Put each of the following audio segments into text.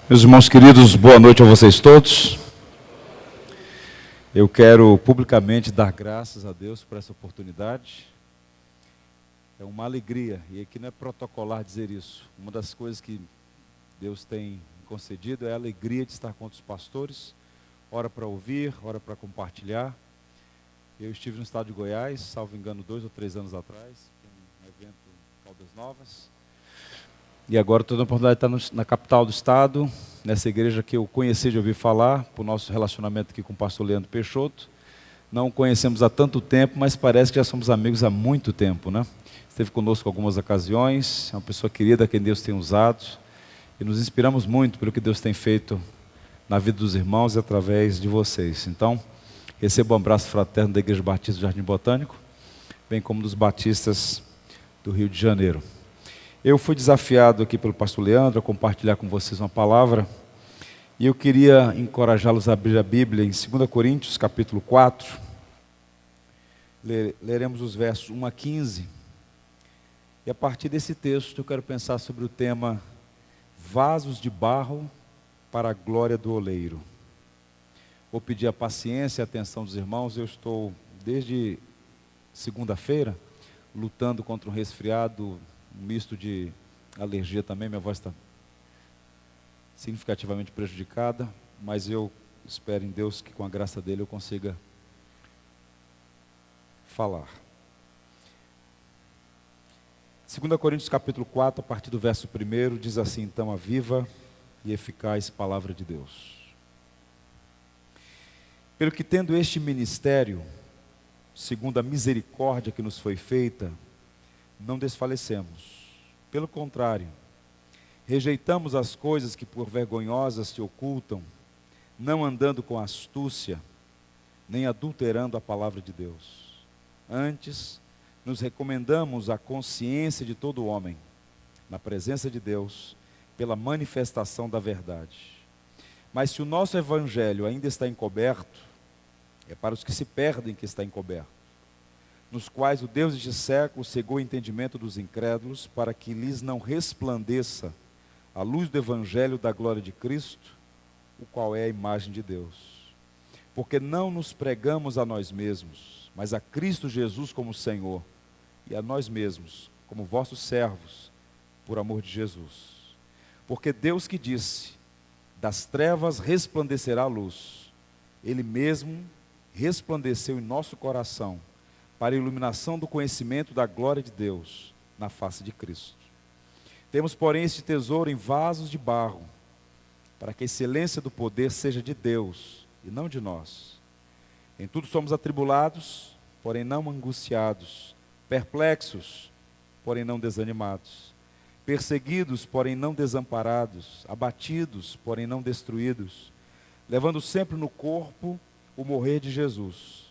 Meus irmãos queridos, boa noite a vocês todos. Eu quero publicamente dar graças a Deus por essa oportunidade. É uma alegria, e aqui não é protocolar dizer isso. Uma das coisas que Deus tem concedido é a alegria de estar com outros pastores, ora para ouvir, ora para compartilhar. Eu estive no estado de Goiás, salvo engano, 2 ou 3 anos atrás, em um evento em Caldas Novas. E agora estou na oportunidade de estar na capital do estado, nessa igreja que eu conheci de ouvir falar, por nosso relacionamento aqui com o pastor Leandro Peixoto. Não o conhecemos há tanto tempo, mas parece que já somos amigos há muito tempo, né? Esteve conosco em algumas ocasiões, é uma pessoa querida, quem Deus tem usado, e nos inspiramos muito pelo que Deus tem feito na vida dos irmãos e através de vocês. Então, receba um abraço fraterno da Igreja Batista do Jardim Botânico, bem como dos batistas do Rio de Janeiro. Eu fui desafiado aqui pelo pastor Leandro a compartilhar com vocês uma palavra, e eu queria encorajá-los a abrir a Bíblia em 2 Coríntios, capítulo 4. Leremos os versos 1 a 15, e a partir desse texto eu quero pensar sobre o tema vasos de barro para a glória do oleiro. Vou pedir a paciência e a atenção dos irmãos. Eu estou desde segunda-feira lutando contra um resfriado, um misto de alergia também, minha voz está significativamente prejudicada, mas eu espero em Deus que com a graça dele eu consiga falar. 2 Coríntios capítulo 4, a partir do verso 1, diz assim: então a viva e eficaz palavra de Deus. Pelo que tendo este ministério, segundo a misericórdia que nos foi feita, não desfalecemos. Pelo contrário, rejeitamos as coisas que por vergonhosas se ocultam, não andando com astúcia, nem adulterando a palavra de Deus. Antes, nos recomendamos a consciência de todo homem, na presença de Deus, pela manifestação da verdade. Mas se o nosso evangelho ainda está encoberto, é para os que se perdem que está encoberto, nos quais o Deus deste século cegou o entendimento dos incrédulos, para que lhes não resplandeça a luz do evangelho da glória de Cristo, o qual é a imagem de Deus. Porque não nos pregamos a nós mesmos, mas a Cristo Jesus como Senhor, e a nós mesmos como vossos servos, por amor de Jesus. Porque Deus que disse: das trevas resplandecerá a luz, Ele mesmo resplandeceu em nosso coração, para a iluminação do conhecimento da glória de Deus, na face de Cristo. Temos, porém, este tesouro em vasos de barro, para que a excelência do poder seja de Deus, e não de nós. Em tudo somos atribulados, porém não angustiados, perplexos, porém não desanimados, perseguidos, porém não desamparados, abatidos, porém não destruídos, levando sempre no corpo o morrer de Jesus,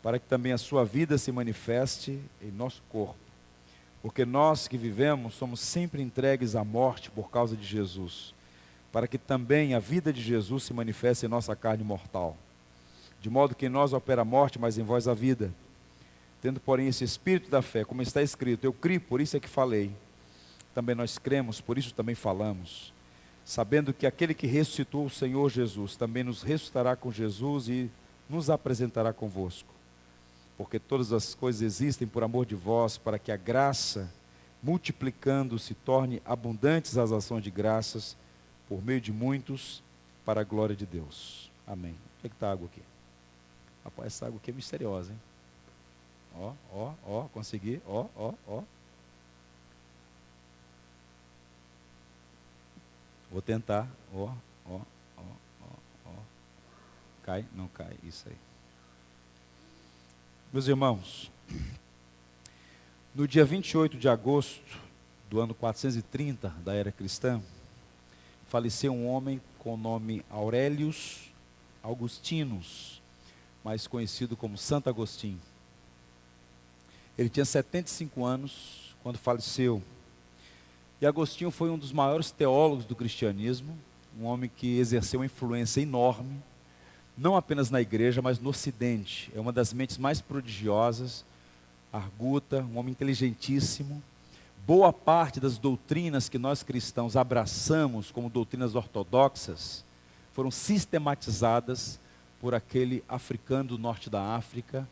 para que também a sua vida se manifeste em nosso corpo. Porque nós que vivemos somos sempre entregues à morte por causa de Jesus, para que também a vida de Jesus se manifeste em nossa carne mortal. De modo que em nós opera a morte, mas em vós a vida. Tendo, porém, esse espírito da fé, como está escrito: eu criei, por isso é que falei. Também nós cremos, por isso também falamos, sabendo que aquele que ressuscitou o Senhor Jesus, também nos ressuscitará com Jesus e nos apresentará convosco. Porque todas as coisas existem por amor de vós, para que a graça, multiplicando, se torne abundantes as ações de graças, por meio de muitos, para a glória de Deus. Amém. Onde é que está a água aqui? Rapaz, essa água aqui é misteriosa, hein? Consegui, Vou tentar, Cai? Não cai, isso aí. Meus irmãos, no dia 28 de agosto do ano 430 da era cristã, faleceu um homem com o nome Aurelius Augustinus, mais conhecido como Santo Agostinho. Ele tinha 75 anos quando faleceu. E Agostinho foi um dos maiores teólogos do cristianismo, um homem que exerceu uma influência enorme, não apenas na igreja, mas no ocidente. É uma das mentes mais prodigiosas, arguta, um homem inteligentíssimo, boa parte das doutrinas que nós cristãos abraçamos como doutrinas ortodoxas foram sistematizadas por aquele africano do norte da África,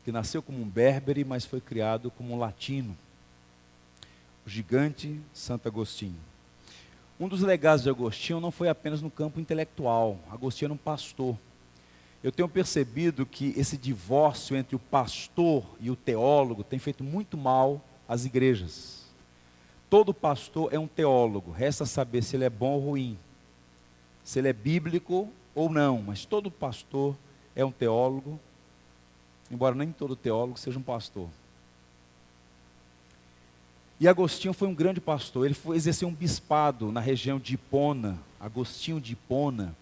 que nasceu como um berbere, mas foi criado como um latino, o gigante Santo Agostinho. Um dos legados de Agostinho não foi apenas no campo intelectual. Agostinho era um pastor. Eu tenho percebido que esse divórcio entre o pastor e o teólogo tem feito muito mal às igrejas. Todo pastor é um teólogo, resta saber se ele é bom ou ruim, se ele é bíblico ou não, mas todo pastor é um teólogo, embora nem todo teólogo seja um pastor. E Agostinho foi um grande pastor, ele exerceu um bispado na região de Hipona, Agostinho de Hipona,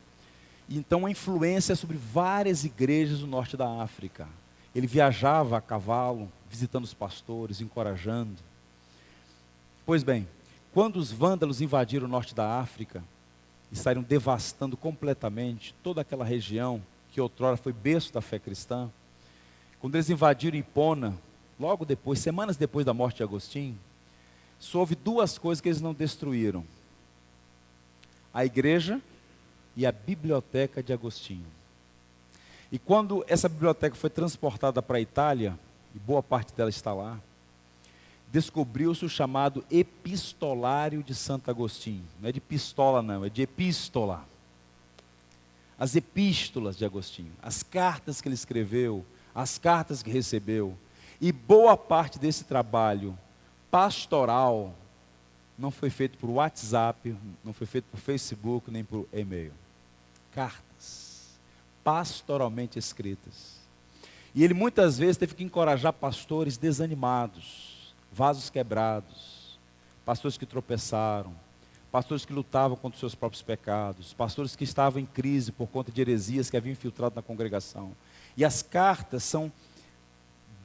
e então uma influência sobre várias igrejas do norte da África. Ele viajava a cavalo, visitando os pastores, encorajando. Pois bem, quando os vândalos invadiram o norte da África, e saíram devastando completamente toda aquela região, que outrora foi berço da fé cristã, quando eles invadiram Hipona, logo depois, semanas depois da morte de Agostinho, só houve duas coisas que eles não destruíram: a igreja e a biblioteca de Agostinho. E quando essa biblioteca foi transportada para a Itália, e boa parte dela está lá, descobriu-se o chamado Epistolário de Santo Agostinho. Não é de pistola não, é de epístola. As epístolas de Agostinho, as cartas que ele escreveu, as cartas que recebeu. E boa parte desse trabalho pastoral não foi feito por WhatsApp, não foi feito por Facebook, nem por e-mail. Cartas, pastoralmente escritas. E ele muitas vezes teve que encorajar pastores desanimados, vasos quebrados, pastores que tropeçaram, pastores que lutavam contra os seus próprios pecados, pastores que estavam em crise por conta de heresias que haviam infiltrado na congregação. E as cartas são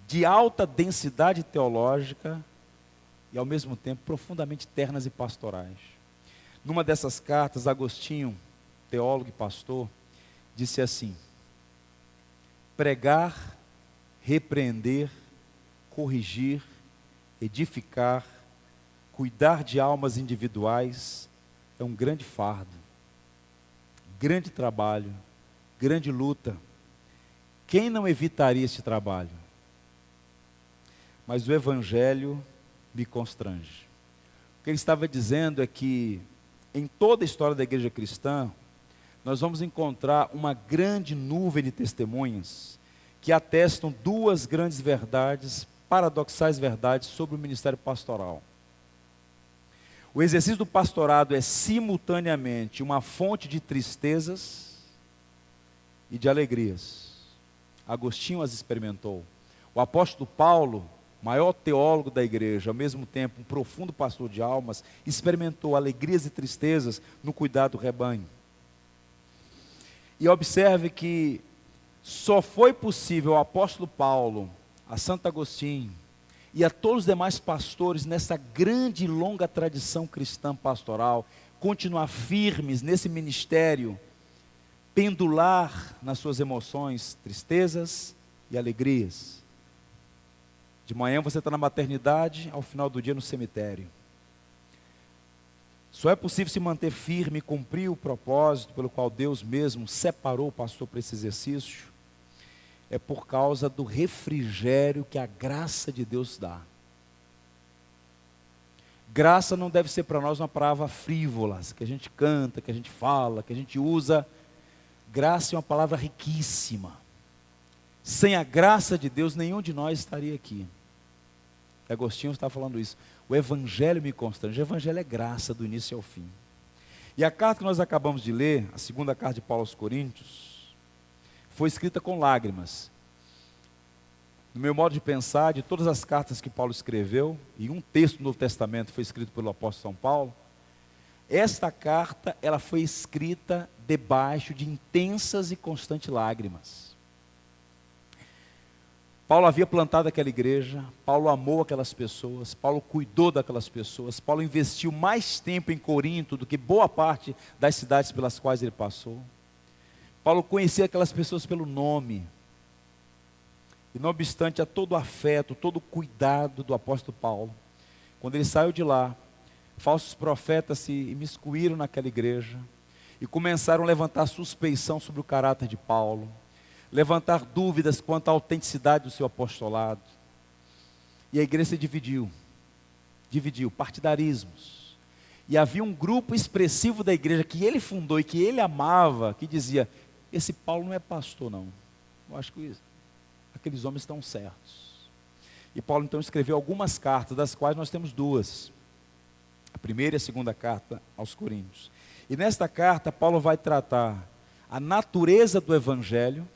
de alta densidade teológica e ao mesmo tempo profundamente ternas e pastorais. Numa dessas cartas, Agostinho, teólogo e pastor, disse assim: pregar, repreender, corrigir, edificar, cuidar de almas individuais é um grande fardo, grande trabalho, grande luta. Quem não evitaria este trabalho? Mas o Evangelho me constrange. O que ele estava dizendo é que em toda a história da igreja cristã, nós vamos encontrar uma grande nuvem de testemunhas que atestam duas grandes verdades, paradoxais verdades sobre o ministério pastoral. O exercício do pastorado é simultaneamente uma fonte de tristezas e de alegrias. Agostinho as experimentou. O apóstolo Paulo, maior teólogo da igreja, ao mesmo tempo um profundo pastor de almas, experimentou alegrias e tristezas no cuidado do rebanho. E observe que só foi possível ao apóstolo Paulo, a Santo Agostinho e a todos os demais pastores nessa grande e longa tradição cristã pastoral continuar firmes nesse ministério, pendular nas suas emoções, tristezas e alegrias. De manhã você está na maternidade, ao final do dia no cemitério. Só é possível se manter firme e cumprir o propósito pelo qual Deus mesmo separou o pastor para esse exercício, é por causa do refrigério que a graça de Deus dá. Graça não deve ser para nós uma palavra frívola, que a gente canta, que a gente fala, que a gente usa. Graça é uma palavra riquíssima. Sem a graça de Deus, nenhum de nós estaria aqui. Agostinho está falando isso. O Evangelho me constrange. O Evangelho é graça do início ao fim. E a carta que nós acabamos de ler, a segunda carta de Paulo aos Coríntios, foi escrita com lágrimas. No meu modo de pensar, de todas as cartas que Paulo escreveu, e um texto do Novo Testamento foi escrito pelo apóstolo São Paulo, esta carta ela foi escrita debaixo de intensas e constantes lágrimas. Paulo havia plantado aquela igreja, Paulo amou aquelas pessoas, Paulo cuidou daquelas pessoas, Paulo investiu mais tempo em Corinto do que boa parte das cidades pelas quais ele passou. Paulo conhecia aquelas pessoas pelo nome. E não obstante a todo o afeto, todo o cuidado do apóstolo Paulo, quando ele saiu de lá, falsos profetas se imiscuíram naquela igreja e começaram a levantar suspeição sobre o caráter de Paulo, levantar dúvidas quanto à autenticidade do seu apostolado. E a igreja se dividiu, partidarismos. E havia um grupo expressivo da igreja que ele fundou e que ele amava, que dizia: esse Paulo não é pastor não, eu acho que aqueles homens estão certos. E Paulo então escreveu algumas cartas, das quais nós temos duas, a primeira e a segunda carta aos Coríntios. E nesta carta Paulo vai tratar a natureza do evangelho.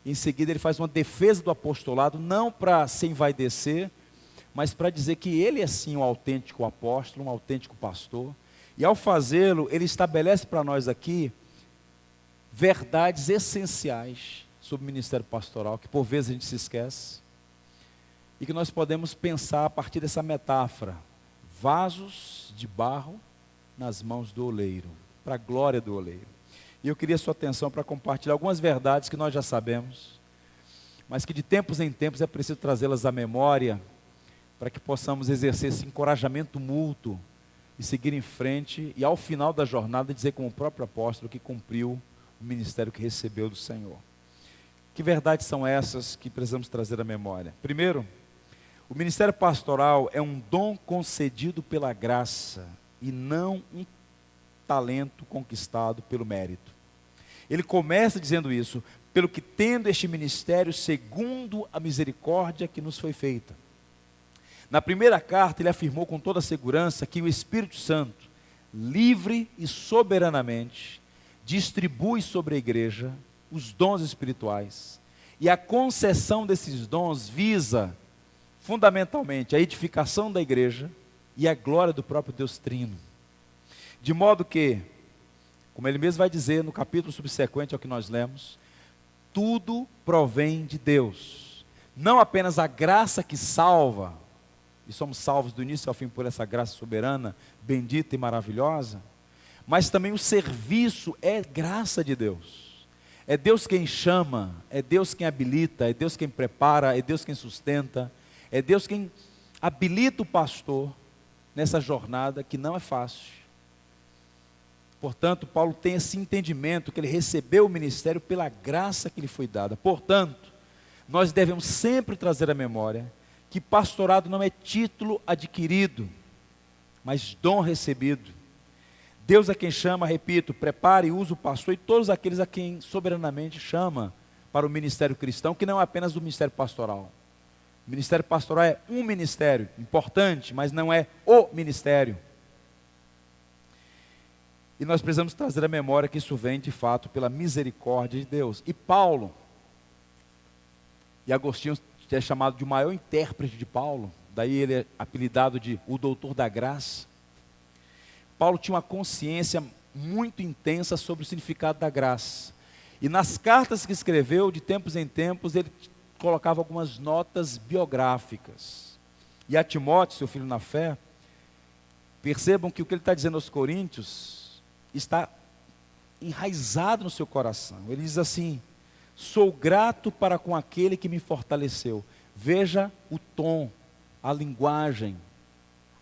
Em seguida ele faz uma defesa do apostolado, não para se envaidecer, mas para dizer que ele é sim um autêntico apóstolo, um autêntico pastor. E ao fazê-lo, ele estabelece para nós aqui verdades essenciais sobre o ministério pastoral, que por vezes a gente se esquece, e que nós podemos pensar a partir dessa metáfora: vasos de barro nas mãos do oleiro, para a glória do oleiro. E eu queria a sua atenção para compartilhar algumas verdades que nós já sabemos, mas que de tempos em tempos é preciso trazê-las à memória, para que possamos exercer esse encorajamento mútuo e seguir em frente, e ao final da jornada dizer como o próprio apóstolo que cumpriu o ministério que recebeu do Senhor. Que verdades são essas que precisamos trazer à memória? Primeiro, o ministério pastoral é um dom concedido pela graça e não um talento conquistado pelo mérito. Ele começa dizendo isso: pelo que tendo este ministério segundo a misericórdia que nos foi feita. Na primeira carta ele afirmou com toda segurança que o Espírito Santo, livre e soberanamente, distribui sobre a igreja os dons espirituais, e a concessão desses dons visa fundamentalmente a edificação da igreja e a glória do próprio Deus Trino. De modo que, como ele mesmo vai dizer no capítulo subsequente ao que nós lemos, tudo provém de Deus, não apenas a graça que salva, e somos salvos do início ao fim por essa graça soberana, bendita e maravilhosa, mas também o serviço é graça de Deus. É Deus quem chama, é Deus quem habilita, é Deus quem prepara, é Deus quem sustenta, é Deus quem habilita o pastor nessa jornada que não é fácil. Portanto, Paulo tem esse entendimento que ele recebeu o ministério pela graça que lhe foi dada. Portanto, nós devemos sempre trazer à memória que pastorado não é título adquirido, mas dom recebido. Deus é quem chama, repito, prepara e usa o pastor e todos aqueles a quem soberanamente chama para o ministério cristão, que não é apenas o ministério pastoral. O ministério pastoral é um ministério importante, mas não é o ministério. E nós precisamos trazer à memória que isso vem de fato pela misericórdia de Deus. E Paulo, e Agostinho é chamado de o maior intérprete de Paulo, daí ele é apelidado de o doutor da graça. Paulo tinha uma consciência muito intensa sobre o significado da graça. E nas cartas que escreveu, de tempos em tempos, ele colocava algumas notas biográficas. E a Timóteo, seu filho na fé, percebam que o que ele está dizendo aos Coríntios está enraizado no seu coração. Ele diz assim: sou grato para com aquele que me fortaleceu. Veja o tom, a linguagem,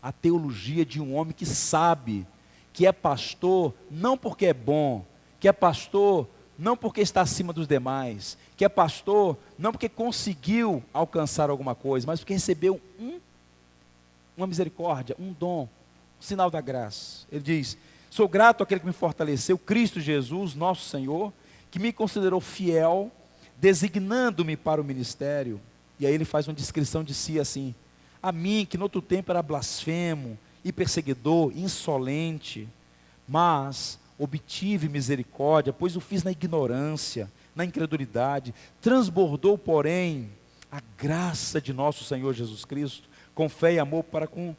a teologia de um homem que sabe que é pastor não porque é bom, que é pastor não porque está acima dos demais, que é pastor não porque conseguiu alcançar alguma coisa, mas porque recebeu uma misericórdia, um dom, um sinal da graça. Ele diz: sou grato àquele que me fortaleceu, Cristo Jesus, nosso Senhor, que me considerou fiel, designando-me para o ministério. E aí ele faz uma descrição de si assim: a mim, que no outro tempo era blasfemo, e perseguidor, insolente, mas obtive misericórdia, pois o fiz na ignorância, na incredulidade. Transbordou, porém, a graça de nosso Senhor Jesus Cristo, com fé e amor para com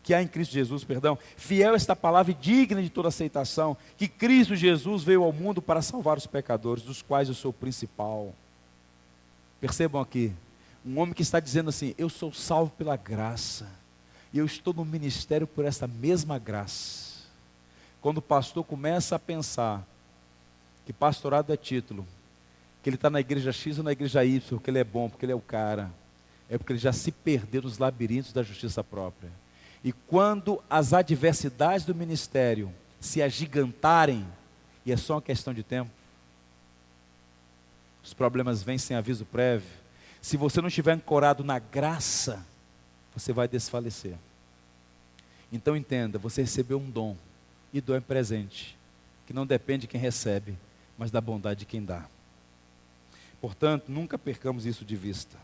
que há em Cristo Jesus, perdão. Fiel esta palavra e digna de toda aceitação, que Cristo Jesus veio ao mundo para salvar os pecadores, dos quais eu sou o principal. Percebam aqui, um homem que está dizendo assim: eu sou salvo pela graça, e eu estou no ministério por essa mesma graça. Quando o pastor começa a pensar que pastorado é título, que ele está na igreja X ou na igreja Y, porque ele é bom, porque ele é o cara, É porque ele já se perdeu nos labirintos da justiça própria. E quando as adversidades do ministério se agigantarem, e é só uma questão de tempo, os problemas vêm sem aviso prévio. Se você não estiver ancorado na graça, você vai desfalecer. Então entenda, você recebeu um dom, e dom é presente, que não depende de quem recebe, mas da bondade de quem dá. Portanto, nunca percamos isso de vista.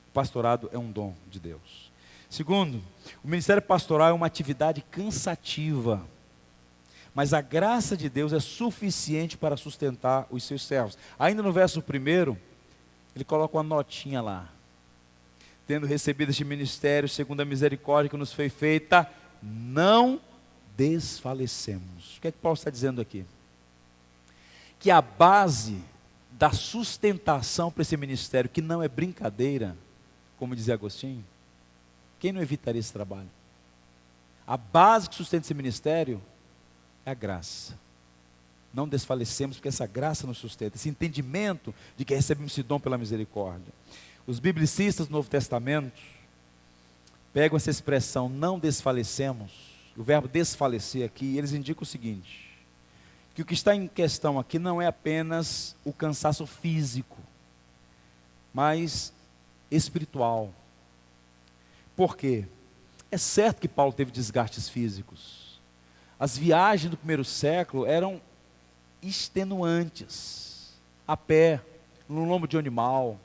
O pastorado é um dom de Deus. Segundo, o ministério pastoral é uma atividade cansativa, mas a graça de Deus é suficiente para sustentar os seus servos. Ainda no verso 1, ele coloca uma notinha lá. Tendo recebido este ministério, segundo a misericórdia que nos foi feita, não desfalecemos. O que é que Paulo está dizendo aqui? Que a base da sustentação para esse ministério, que não é brincadeira, como dizia Agostinho, quem não evitaria esse trabalho? A base que sustenta esse ministério é a graça. Não desfalecemos porque essa graça nos sustenta, esse entendimento de que recebemos esse dom pela misericórdia. Os biblicistas do Novo Testamento pegam essa expressão, não desfalecemos, o verbo desfalecer aqui, eles indicam o seguinte, que o que está em questão aqui não é apenas o cansaço físico, mas espiritual. Por quê? É certo que Paulo teve desgastes físicos. As viagens do primeiro século eram extenuantes, a pé, no lombo de animal,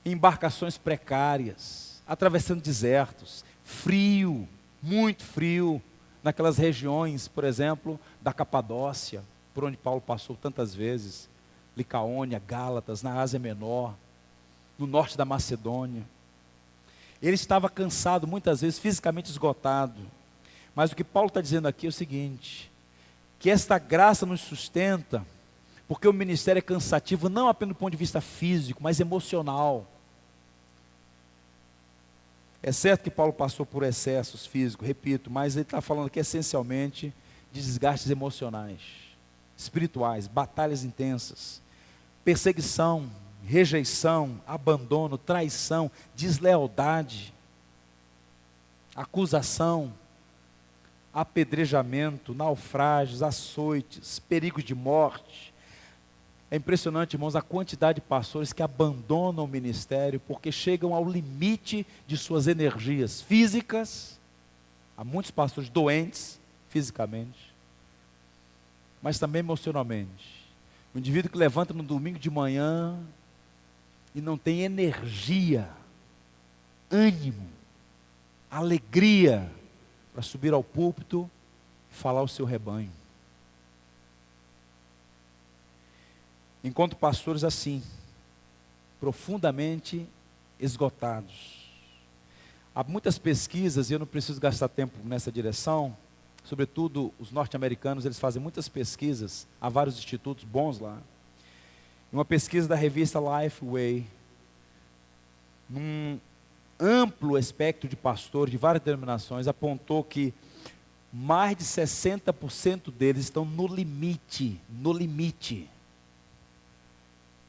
em embarcações precárias, atravessando desertos, frio, muito frio, naquelas regiões, por exemplo, da Capadócia, por onde Paulo passou tantas vezes, Licaônia, Gálatas, na Ásia Menor, no norte da Macedônia. Ele estava cansado, muitas vezes fisicamente esgotado, mas o que Paulo está dizendo aqui é o seguinte, que esta graça nos sustenta, porque o ministério é cansativo, não apenas do ponto de vista físico, mas emocional. É certo que Paulo passou por excessos físicos, repito, mas ele está falando aqui essencialmente de desgastes emocionais, espirituais, batalhas intensas, perseguição, rejeição, abandono, traição, deslealdade, acusação, apedrejamento, naufrágios, açoites, perigos de morte. É impressionante, irmãos, a quantidade de pastores que abandonam o ministério porque chegam ao limite de suas energias físicas. Há muitos pastores doentes fisicamente, mas também emocionalmente. O indivíduo que levanta no domingo de manhã e não tem energia, ânimo, alegria para subir ao púlpito e falar ao seu rebanho. Encontro pastores assim, profundamente esgotados. Há muitas pesquisas, e eu não preciso gastar tempo nessa direção, sobretudo os norte-americanos, eles fazem muitas pesquisas, há vários institutos bons lá. Uma pesquisa da revista Lifeway, num amplo espectro de pastores de várias denominações, apontou que mais de 60% deles estão no limite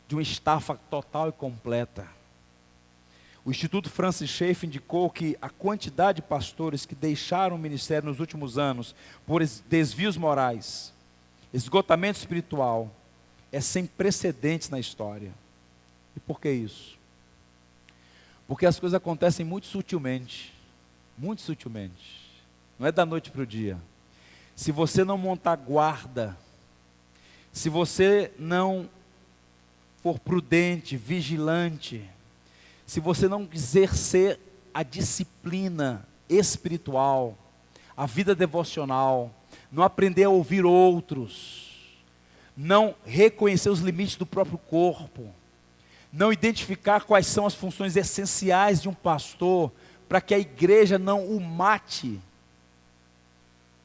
de uma estafa total e completa. O Instituto Francis Schaeffer indicou que a quantidade de pastores que deixaram o ministério nos últimos anos por desvios morais, esgotamento espiritual, é sem precedentes na história. E por que isso? Porque as coisas acontecem muito sutilmente, não é da noite para o dia. Se você não montar guarda, se você não for prudente, vigilante, se você não exercer a disciplina espiritual, a vida devocional, não aprender a ouvir outros, não reconhecer os limites do próprio corpo, não identificar quais são as funções essenciais de um pastor, para que a igreja não o mate,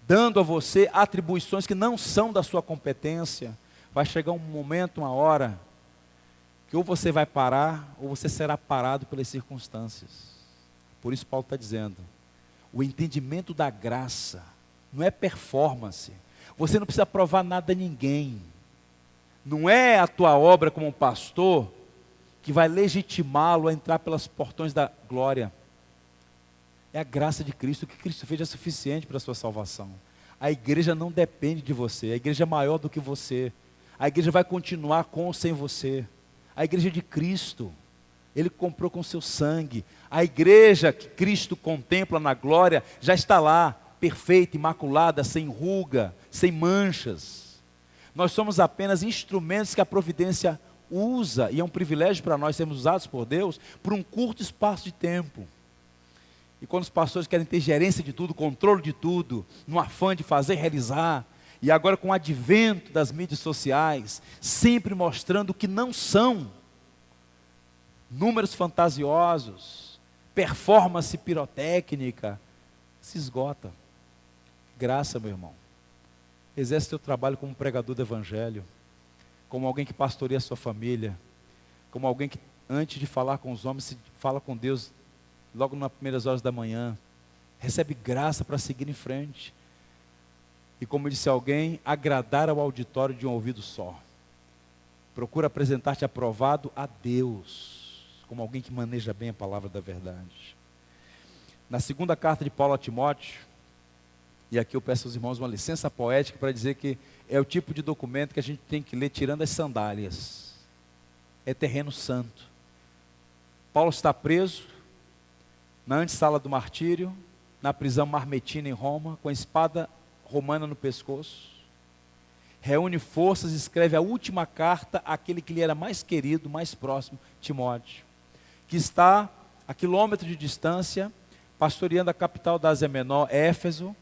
dando a você atribuições que não são da sua competência, vai chegar um momento, uma hora, que ou você vai parar, ou você será parado pelas circunstâncias. Por isso Paulo está dizendo, o entendimento da graça, não é performance, você não precisa provar nada a ninguém, não é a tua obra como pastor, que vai legitimá-lo a entrar pelos portões da glória. É a graça de Cristo, o que Cristo fez é suficiente para a sua salvação. A igreja não depende de você, a igreja é maior do que você. A igreja vai continuar com ou sem você. A igreja é de Cristo, Ele comprou com seu sangue. A igreja que Cristo contempla na glória já está lá, perfeita, imaculada, sem ruga, sem manchas. Nós somos apenas instrumentos que a providência usa, e é um privilégio para nós sermos usados por Deus, por um curto espaço de tempo. E quando os pastores querem ter gerência de tudo, controle de tudo, no afã de fazer, realizar, e agora com o advento das mídias sociais, sempre mostrando que não são, números fantasiosos, performance pirotécnica, se esgota. Graça, meu irmão. Exerce o teu trabalho como pregador do evangelho, como alguém que pastoreia a sua família, como alguém que antes de falar com os homens, se fala com Deus logo nas primeiras horas da manhã, recebe graça para seguir em frente. E como disse alguém, agradar ao auditório de um ouvido só. Procura apresentar-te aprovado a Deus, como alguém que maneja bem a palavra da verdade. Na segunda carta de Paulo a Timóteo, e aqui eu peço aos irmãos uma licença poética para dizer que é o tipo de documento que a gente tem que ler tirando as sandálias. É terreno santo. Paulo está preso na antessala do martírio, na prisão marmetina em Roma, com a espada romana no pescoço. Reúne forças e escreve a última carta àquele que lhe era mais querido, mais próximo, Timóteo, que está a quilômetros de distância, pastoreando a capital da Ásia Menor, Éfeso,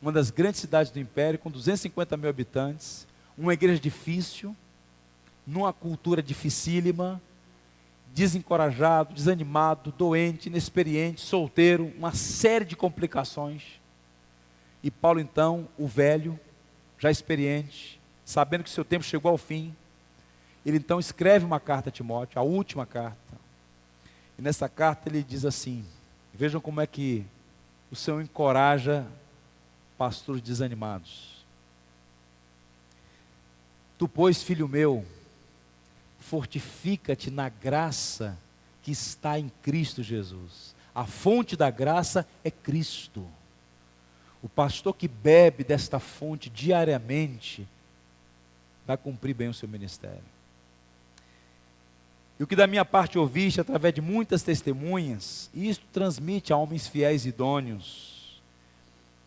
uma das grandes cidades do império, com 250 mil habitantes, uma igreja difícil, numa cultura dificílima, desencorajado, desanimado, doente, inexperiente, solteiro, uma série de complicações. E Paulo então, o velho, já experiente, sabendo que seu tempo chegou ao fim, ele então escreve uma carta a Timóteo, a última carta. E nessa carta ele diz assim, vejam como é que o Senhor encoraja pastores desanimados. Tu, pois, filho meu, fortifica-te na graça que está em Cristo Jesus. A fonte da graça é Cristo. O pastor que bebe desta fonte diariamente vai cumprir bem o seu ministério. E o que da minha parte ouviste através de muitas testemunhas, isto transmite a homens fiéis e idôneos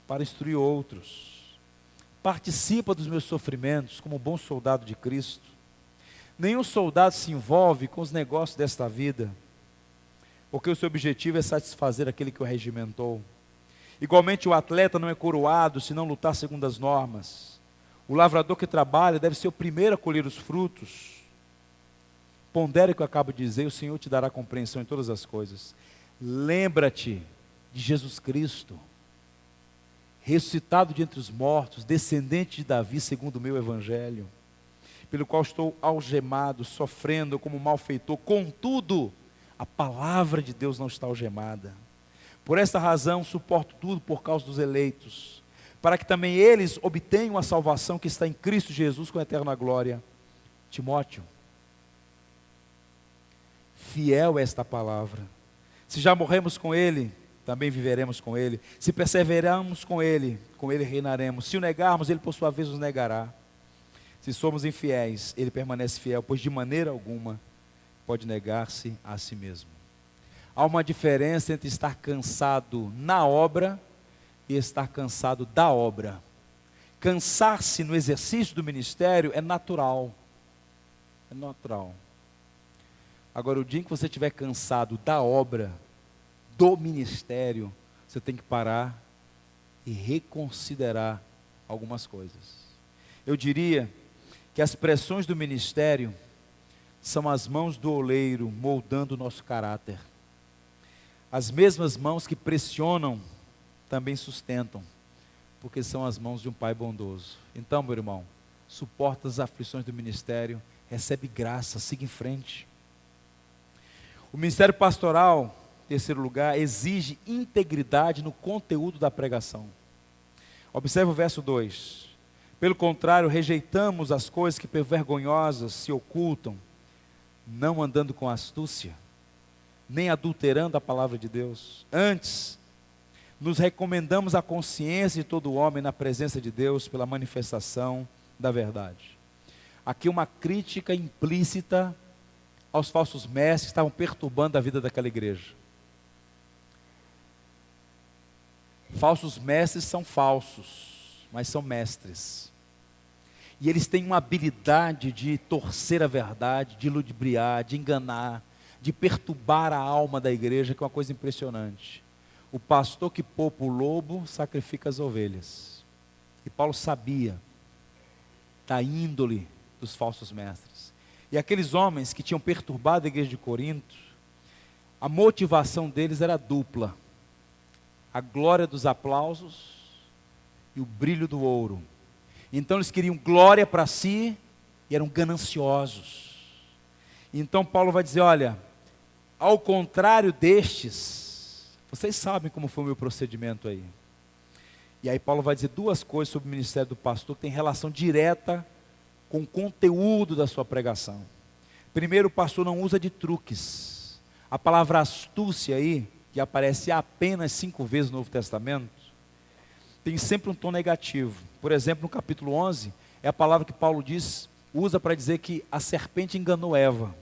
para instruir outros. Participa dos meus sofrimentos como bom soldado de Cristo. Nenhum soldado se envolve com os negócios desta vida, porque o seu objetivo é satisfazer aquele que o regimentou. Igualmente o atleta não é coroado se não lutar segundo as normas. O lavrador que trabalha deve ser o primeiro a colher os frutos. Pondere o que eu acabo de dizer, o Senhor te dará compreensão em todas as coisas. Lembra-te de Jesus Cristo, ressuscitado de entre os mortos, descendente de Davi, segundo o meu evangelho, pelo qual estou algemado, sofrendo como malfeitor. Contudo, a palavra de Deus não está algemada. Por esta razão, suporto tudo por causa dos eleitos, para que também eles obtenham a salvação que está em Cristo Jesus com eterna glória. Timóteo, fiel é esta palavra. Se já morremos com Ele, também viveremos com Ele. Se perseverarmos com Ele reinaremos. Se o negarmos, Ele por sua vez nos negará. Se somos infiéis, Ele permanece fiel, pois de maneira alguma pode negar-se a si mesmo. Há uma diferença entre estar cansado na obra e estar cansado da obra. Cansar-se no exercício do ministério é natural. É natural. Agora, o dia em que você estiver cansado da obra, do ministério, você tem que parar e reconsiderar algumas coisas. Eu diria que as pressões do ministério são as mãos do oleiro moldando o nosso caráter. As mesmas mãos que pressionam também sustentam, porque são as mãos de um Pai bondoso. Então, meu irmão, suporta as aflições do ministério, recebe graça, siga em frente. O ministério pastoral, em terceiro lugar, exige integridade no conteúdo da pregação. Observe o verso 2. Pelo contrário, rejeitamos as coisas que por vergonhosas se ocultam, não andando com astúcia, nem adulterando a palavra de Deus. Antes, nos recomendamos à consciência de todo homem na presença de Deus pela manifestação da verdade. Aqui uma crítica implícita aos falsos mestres que estavam perturbando a vida daquela igreja. Falsos mestres são falsos, mas são mestres. E eles têm uma habilidade de torcer a verdade, de ludibriar, de enganar, de perturbar a alma da igreja, que é uma coisa impressionante. O pastor que poupa o lobo sacrifica as ovelhas. E Paulo sabia da índole dos falsos mestres. E aqueles homens que tinham perturbado a igreja de Corinto, a motivação deles era dupla: a glória dos aplausos e o brilho do ouro. Então eles queriam glória para si e eram gananciosos. Então Paulo vai dizer: olha, ao contrário destes, vocês sabem como foi o meu procedimento aí. E aí Paulo vai dizer duas coisas sobre o ministério do pastor que tem relação direta com o conteúdo da sua pregação. Primeiro, o pastor não usa de truques. A palavra astúcia aí, que aparece apenas 5 vezes no Novo Testamento, tem sempre um tom negativo. Por exemplo, no capítulo 11, é a palavra que Paulo usa para dizer que a serpente enganou Eva.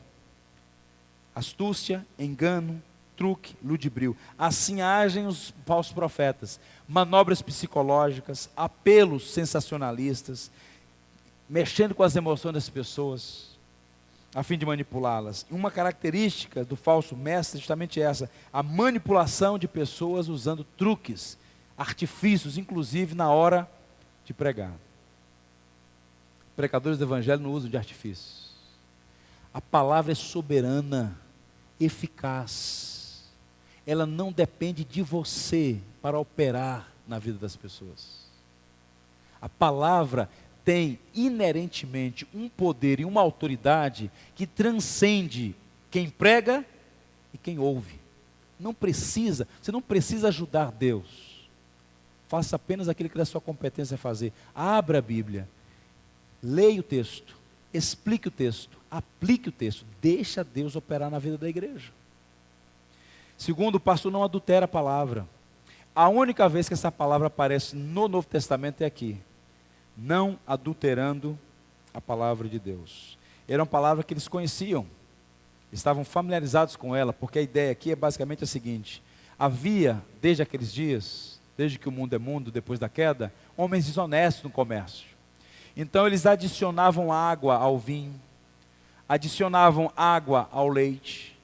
Astúcia, engano, truque, ludibrio. Assim agem os falsos profetas. Manobras psicológicas, apelos sensacionalistas, mexendo com as emoções das pessoas, a fim de manipulá-las. Uma característica do falso mestre é justamente essa: a manipulação de pessoas usando truques, artifícios, inclusive na hora de pregar. Pregadores do evangelho não usam de artifícios. A palavra é soberana, eficaz. Ela não depende de você para operar na vida das pessoas. A palavra tem inerentemente um poder e uma autoridade que transcende quem prega e quem ouve. Você não precisa ajudar Deus. Faça apenas aquilo que é da sua competência fazer. Abra a Bíblia, leia o texto, explique o texto, aplique o texto, deixa Deus operar na vida da igreja. Segundo, o pastor não adultera a palavra. A única vez que essa palavra aparece no Novo Testamento é aqui: não adulterando a palavra de Deus. Era uma palavra que eles conheciam, estavam familiarizados com ela, porque a ideia aqui é basicamente a seguinte: havia, desde aqueles dias, desde que o mundo é mundo, depois da queda, homens desonestos no comércio. Então eles adicionavam água ao vinho, adicionavam água ao leite,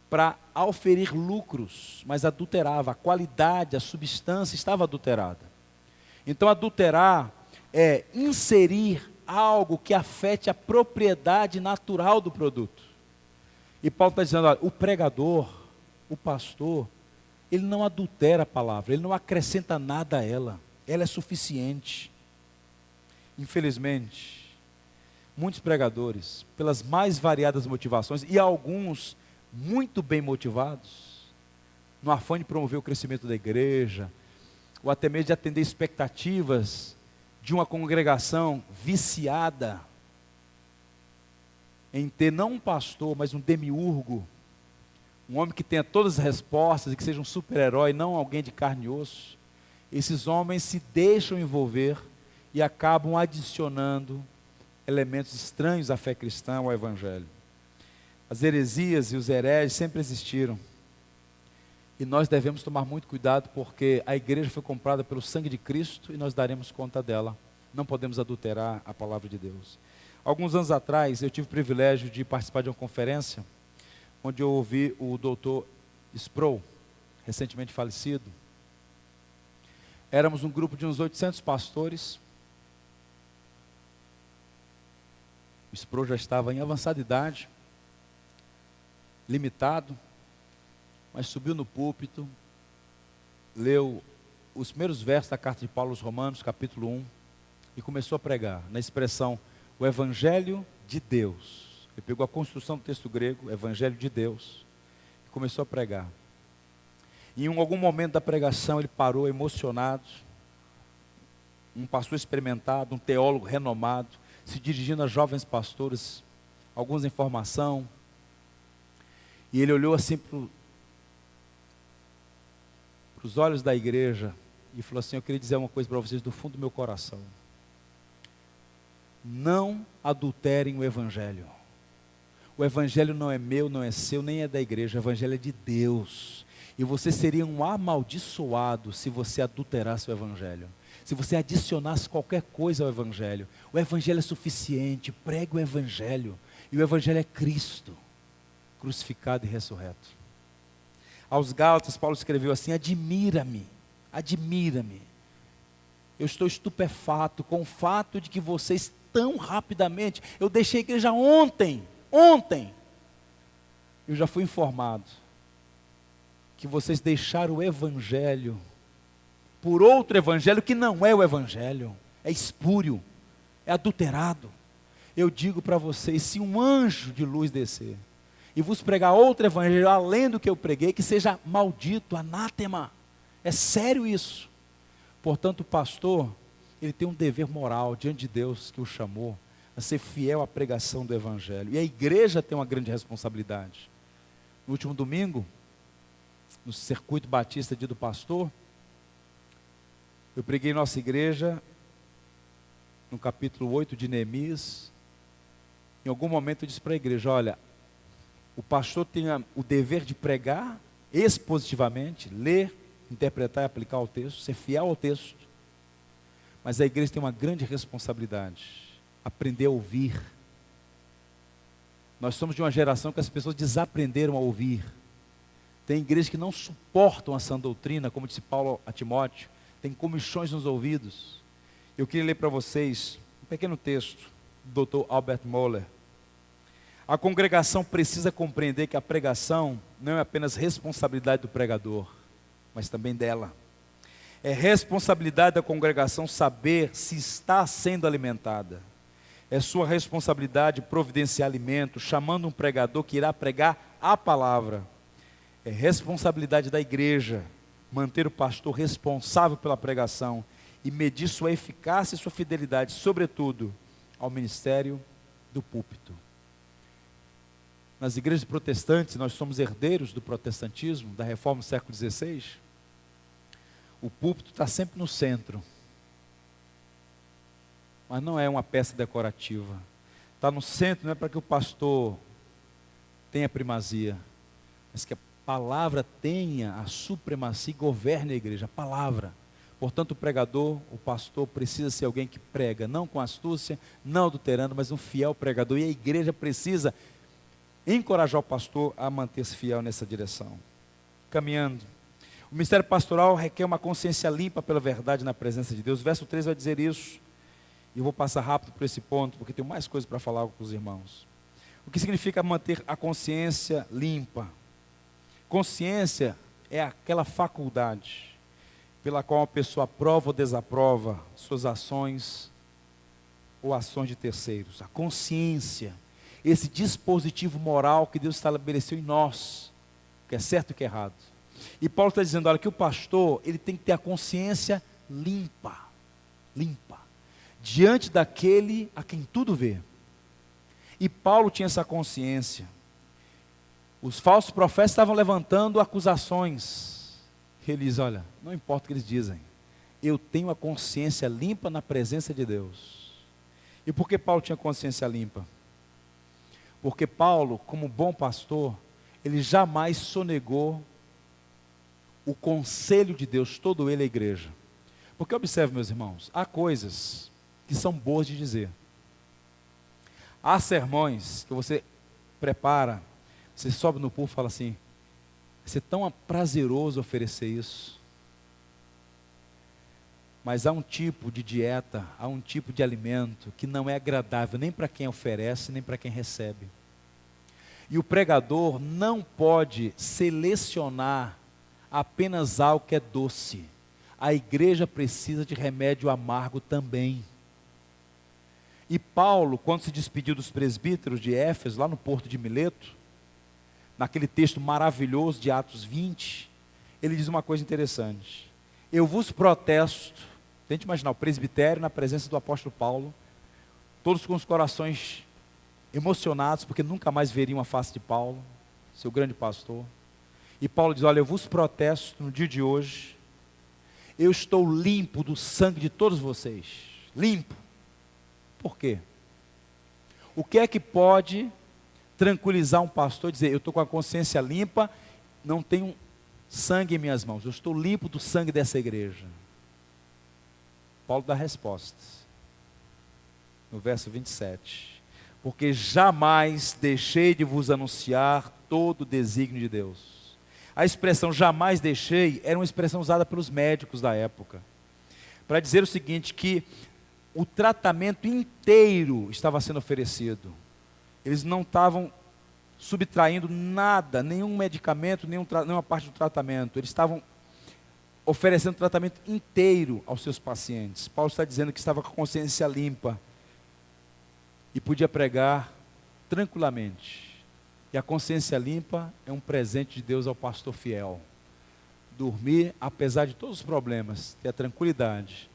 para auferir lucros, mas adulterava, a qualidade, a substância estava adulterada. Então adulterar é inserir algo que afete a propriedade natural do produto. E Paulo está dizendo: olha, o pregador, o pastor, ele não adultera a palavra, ele não acrescenta nada a ela, ela é suficiente. Infelizmente, muitos pregadores, pelas mais variadas motivações, e alguns muito bem motivados, no afã de promover o crescimento da igreja, ou até mesmo de atender expectativas de uma congregação viciada em ter não um pastor, mas um demiurgo, um homem que tenha todas as respostas e que seja um super-herói, não alguém de carne e osso. Esses homens se deixam envolver e acabam adicionando elementos estranhos à fé cristã, ao evangelho. As heresias e os hereges sempre existiram. E nós devemos tomar muito cuidado, porque a igreja foi comprada pelo sangue de Cristo e nós daremos conta dela. Não podemos adulterar a palavra de Deus. Alguns anos atrás, eu tive o privilégio de participar de uma conferência, onde eu ouvi o doutor Sproul, recentemente falecido. Éramos um grupo de uns 800 pastores. O Sproul já estava em avançada idade, limitado, mas subiu no púlpito, leu os primeiros versos da carta de Paulo aos Romanos, capítulo 1, e começou a pregar, na expressão, o Evangelho de Deus. Ele pegou a construção do texto grego, Evangelho de Deus, e começou a pregar. E em algum momento da pregação ele parou emocionado, um pastor experimentado, um teólogo renomado, se dirigindo a jovens pastores, algumas informações, e ele olhou assim para os olhos da igreja e falou assim: eu queria dizer uma coisa para vocês do fundo do meu coração. Não adulterem o Evangelho. O Evangelho não é meu, não é seu, nem é da igreja. O Evangelho é de Deus. E você seria um amaldiçoado se você adulterasse o Evangelho. Se você adicionasse qualquer coisa ao Evangelho. O Evangelho é suficiente. Pregue o Evangelho. E o Evangelho é Cristo, crucificado e ressurreto. Aos Gálatas, Paulo escreveu assim: admira-me, admira-me. Eu estou estupefato com o fato de que vocês tão rapidamente, eu deixei a igreja ontem, eu já fui informado que vocês deixaram o Evangelho por outro Evangelho que não é o Evangelho, é espúrio, é adulterado. Eu digo para vocês, se um anjo de luz descer e vos pregar outro Evangelho além do que eu preguei, que seja maldito, anátema. É sério isso. Portanto, o pastor, ele tem um dever moral diante de Deus que o chamou a ser fiel à pregação do Evangelho. E a igreja tem uma grande responsabilidade. No último domingo, no Circuito Batista Dia do Pastor, eu preguei em nossa igreja, no capítulo 8 de Neemias. Em algum momento eu disse para a igreja: olha, o pastor tem o dever de pregar expositivamente, ler, interpretar e aplicar o texto, ser fiel ao texto. Mas a igreja tem uma grande responsabilidade: aprender a ouvir. Nós somos de uma geração que as pessoas desaprenderam a ouvir. Tem igrejas que não suportam a sã doutrina, como disse Paulo a Timóteo, tem comichões nos ouvidos. Eu queria ler para vocês um pequeno texto do Dr. Albert Moller. A congregação precisa compreender que a pregação não é apenas responsabilidade do pregador, mas também dela. É responsabilidade da congregação saber se está sendo alimentada. É sua responsabilidade providenciar alimento, chamando um pregador que irá pregar a palavra. É responsabilidade da igreja manter o pastor responsável pela pregação e medir sua eficácia e sua fidelidade, sobretudo, ao ministério do púlpito. Nas igrejas protestantes, nós somos herdeiros do protestantismo, da reforma do século XVI. O púlpito está sempre no centro. Mas não é uma peça decorativa. Está no centro não é para que o pastor tenha primazia, mas que a palavra tenha a supremacia e governe a igreja. A palavra. Portanto, o pregador, o pastor, precisa ser alguém que prega, não com astúcia, não adulterando, mas um fiel pregador. E a igreja precisa encorajar o pastor a manter-se fiel nessa direção. Caminhando. O ministério pastoral requer uma consciência limpa pela verdade na presença de Deus. O verso 3 vai dizer isso. E eu vou passar rápido por esse ponto, porque tenho mais coisas para falar com os irmãos. O que significa manter a consciência limpa? Consciência é aquela faculdade pela qual uma pessoa aprova ou desaprova suas ações ou ações de terceiros. A consciência, esse dispositivo moral que Deus estabeleceu em nós, o que é certo e o que é errado. E Paulo está dizendo, olha, que o pastor, ele tem que ter a consciência limpa, diante daquele a quem tudo vê. E Paulo tinha essa consciência. Os falsos profetas estavam levantando acusações. Ele diz, olha, não importa o que eles dizem, eu tenho a consciência limpa na presença de Deus. E por que Paulo tinha consciência limpa? Porque Paulo, como bom pastor, ele jamais sonegou o conselho de Deus, todo ele a igreja. Porque observe, meus irmãos, há coisas que são boas de dizer. Há sermões que você prepara, você sobe no púlpito e fala assim, vai ser tão prazeroso oferecer isso. Mas há um tipo de dieta, há um tipo de alimento que não é agradável nem para quem oferece, nem para quem recebe. E o pregador não pode selecionar apenas algo que é doce. A igreja precisa de remédio amargo também. E Paulo, quando se despediu dos presbíteros de Éfeso, lá no porto de Mileto, naquele texto maravilhoso de Atos 20, ele diz uma coisa interessante. Eu vos protesto, tente imaginar o presbitério na presença do apóstolo Paulo, todos com os corações emocionados, porque nunca mais veriam a face de Paulo, seu grande pastor. E Paulo diz: olha, eu vos protesto no dia de hoje, eu estou limpo do sangue de todos vocês, limpo. Por quê? O que é que pode tranquilizar um pastor e dizer: eu estou com a consciência limpa, não tenho sangue em minhas mãos, eu estou limpo do sangue dessa igreja? Paulo dá resposta, no verso 27, porque jamais deixei de vos anunciar todo o desígnio de Deus. A expressão jamais deixei era uma expressão usada pelos médicos da época, para dizer o seguinte, que o tratamento inteiro estava sendo oferecido, eles não estavam subtraindo nada, nenhum medicamento, nenhuma parte do tratamento, eles estavam oferecendo tratamento inteiro aos seus pacientes. Paulo está dizendo que estava com a consciência limpa, e podia pregar tranquilamente. E a consciência limpa é um presente de Deus ao pastor fiel. Dormir, apesar de todos os problemas, ter a tranquilidade.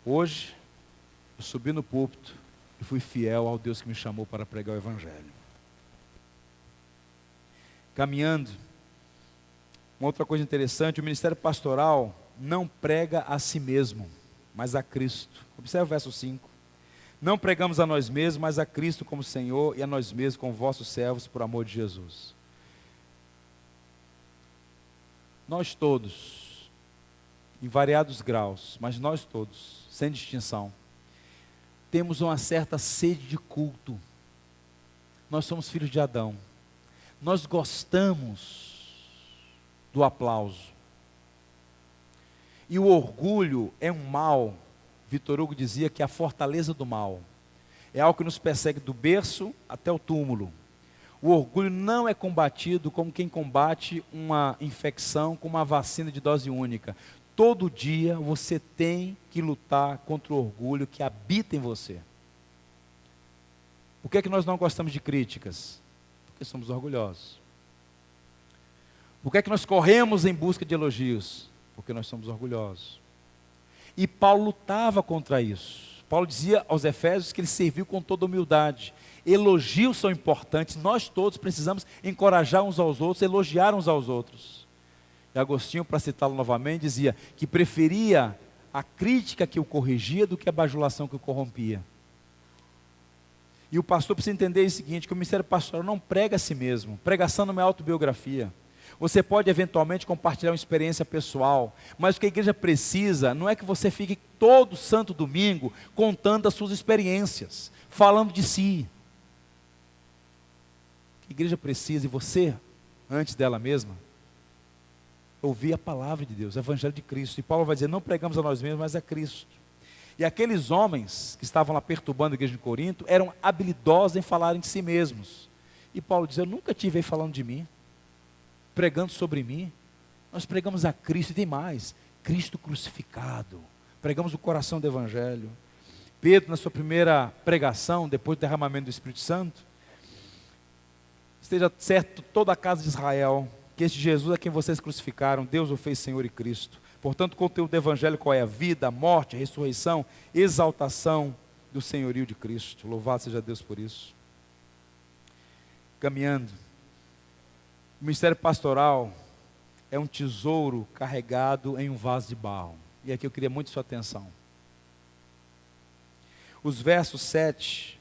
Hoje, eu subi no púlpito e fui fiel ao Deus que me chamou para pregar o Evangelho. Caminhando, uma outra coisa interessante, o ministério pastoral não prega a si mesmo, mas a Cristo. Observe o verso 5. Não pregamos a nós mesmos, mas a Cristo como Senhor, e a nós mesmos como vossos servos, por amor de Jesus. Nós todos, em variados graus, mas nós todos, sem distinção, temos uma certa sede de culto. Nós somos filhos de Adão. Nós gostamos do aplauso. E o orgulho é um mal. Vitor Hugo dizia que a fortaleza do mal é algo que nos persegue do berço até o túmulo. O orgulho não é combatido como quem combate uma infecção com uma vacina de dose única. Todo dia você tem que lutar contra o orgulho que habita em você. Por que é que nós não gostamos de críticas? Porque somos orgulhosos. Por que é que nós corremos em busca de elogios? Porque nós somos orgulhosos. E Paulo lutava contra isso. Paulo dizia aos Efésios que ele serviu com toda humildade. Elogios são importantes, nós todos precisamos encorajar uns aos outros, elogiar uns aos outros. E Agostinho, para citá-lo novamente, dizia que preferia a crítica que o corrigia do que a bajulação que o corrompia. E o pastor precisa entender o seguinte, que o ministério pastoral não prega a si mesmo, pregação não é autobiografia. Você pode eventualmente compartilhar uma experiência pessoal, mas o que a igreja precisa não é que você fique todo santo domingo contando as suas experiências, falando de si. A igreja precisa, e você, antes dela mesma, ouvir a palavra de Deus, o Evangelho de Cristo. E Paulo vai dizer, não pregamos a nós mesmos, mas a Cristo. E aqueles homens que estavam lá perturbando a igreja de Corinto, eram habilidosos em falarem de si mesmos. E Paulo diz, eu nunca tive aí falando de mim, pregando sobre mim. Nós pregamos a Cristo, e tem mais, Cristo crucificado. Pregamos o coração do Evangelho. Pedro, na sua primeira pregação, depois do derramamento do Espírito Santo, esteja certo toda a casa de Israel, que este Jesus a quem vocês crucificaram, Deus o fez Senhor e Cristo. Portanto, o conteúdo do Evangelho qual é? A vida, a morte, a ressurreição, exaltação do senhorio de Cristo. Louvado seja Deus por isso. Caminhando. O ministério pastoral é um tesouro carregado em um vaso de barro. E aqui eu queria muito sua atenção. Os versos 7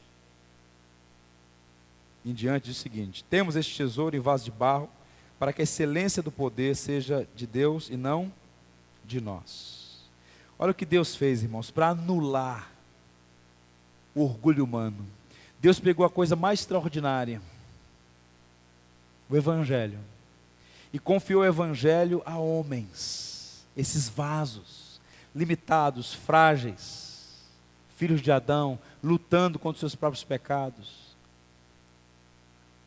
em diante diz o seguinte: temos este tesouro em vaso de barro, para que a excelência do poder seja de Deus e não de nós. Olha o que Deus fez, irmãos, para anular o orgulho humano. Deus pegou a coisa mais extraordinária, o Evangelho, e confiou o Evangelho a homens, esses vasos, limitados, frágeis, filhos de Adão, lutando contra os seus próprios pecados.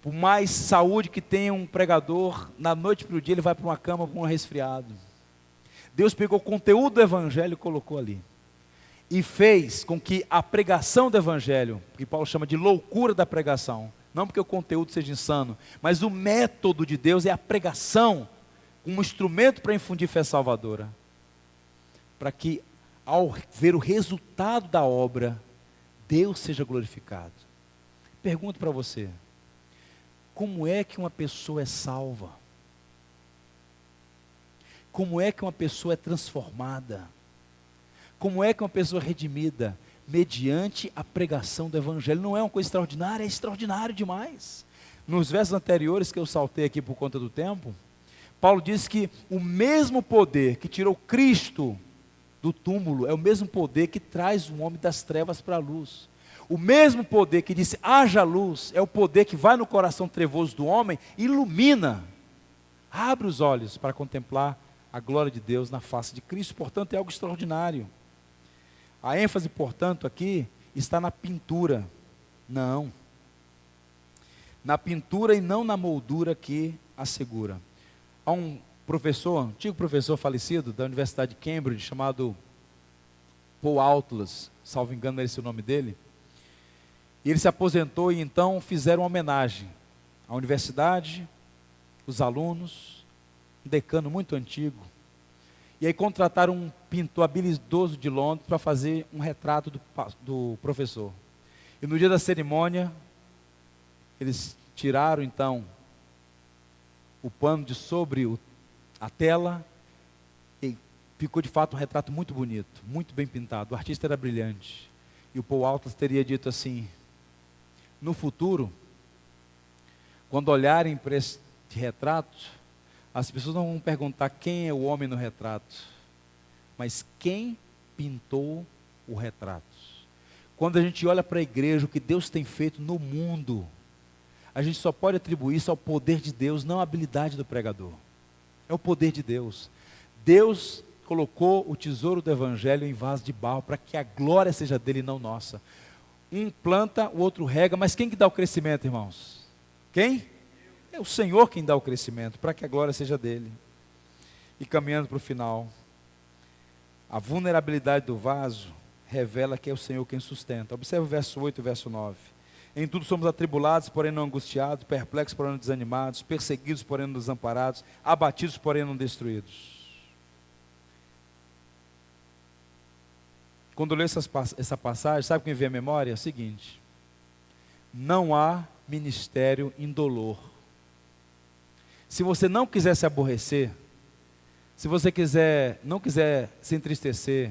Por mais saúde que tenha um pregador, na noite para o dia ele vai para uma cama com um resfriado. Deus pegou o conteúdo do Evangelho e colocou ali. E fez com que a pregação do Evangelho, que Paulo chama de loucura da pregação, não porque o conteúdo seja insano, mas o método de Deus é a pregação, um instrumento para infundir fé salvadora. Para que, ao ver o resultado da obra, Deus seja glorificado. pergunto para você: como é que uma pessoa é salva? Como é que uma pessoa é transformada? Como é que uma pessoa é redimida? Mediante a pregação do Evangelho. Não é uma coisa extraordinária? É extraordinário demais. Nos versos anteriores que eu saltei aqui por conta do tempo, Paulo diz que o mesmo poder que tirou Cristo do túmulo é o mesmo poder que traz o homem das trevas para a luz. O mesmo poder que disse haja luz é o poder que vai no coração trevoso do homem e ilumina, abre os olhos para contemplar a glória de Deus na face de Cristo. Portanto, é algo extraordinário. A ênfase, portanto, aqui está na pintura. Não. Na pintura e não na moldura que assegura. Há um professor, antigo professor falecido da Universidade de Cambridge, chamado Paul Atlas, salvo engano, esse é o nome dele. E ele se aposentou e então fizeram uma homenagem à universidade, os alunos, um decano muito antigo. E aí contrataram um pintor habilidoso de Londres para fazer um retrato do professor. E no dia da cerimônia, eles tiraram então o pano de sobre a tela e ficou de fato um retrato muito bonito, muito bem pintado. O artista era brilhante. E o Paul Atlas teria dito assim: no futuro, quando olharem para esse retrato, as pessoas não vão perguntar quem é o homem no retrato, mas quem pintou o retrato. Quando a gente olha para a igreja, o que Deus tem feito no mundo, a gente só pode atribuir isso ao poder de Deus, não à habilidade do pregador. É o poder de Deus. Deus colocou o tesouro do Evangelho em vaso de barro, para que a glória seja dele e não nossa. Um planta, o outro rega, mas quem que dá o crescimento, irmãos? Quem? É o Senhor quem dá o crescimento, para que a glória seja dele. E caminhando para o final, a vulnerabilidade do vaso revela que é o Senhor quem sustenta. Observe o verso 8 e o verso 9. Em tudo somos atribulados, porém não angustiados, perplexos, porém não desanimados, perseguidos, porém não desamparados, abatidos, porém não destruídos. Quando eu leio essa passagem, sabe o que me vem à memória? É o seguinte: não há ministério indolor. Se você não quiser se aborrecer, se você não quiser se entristecer,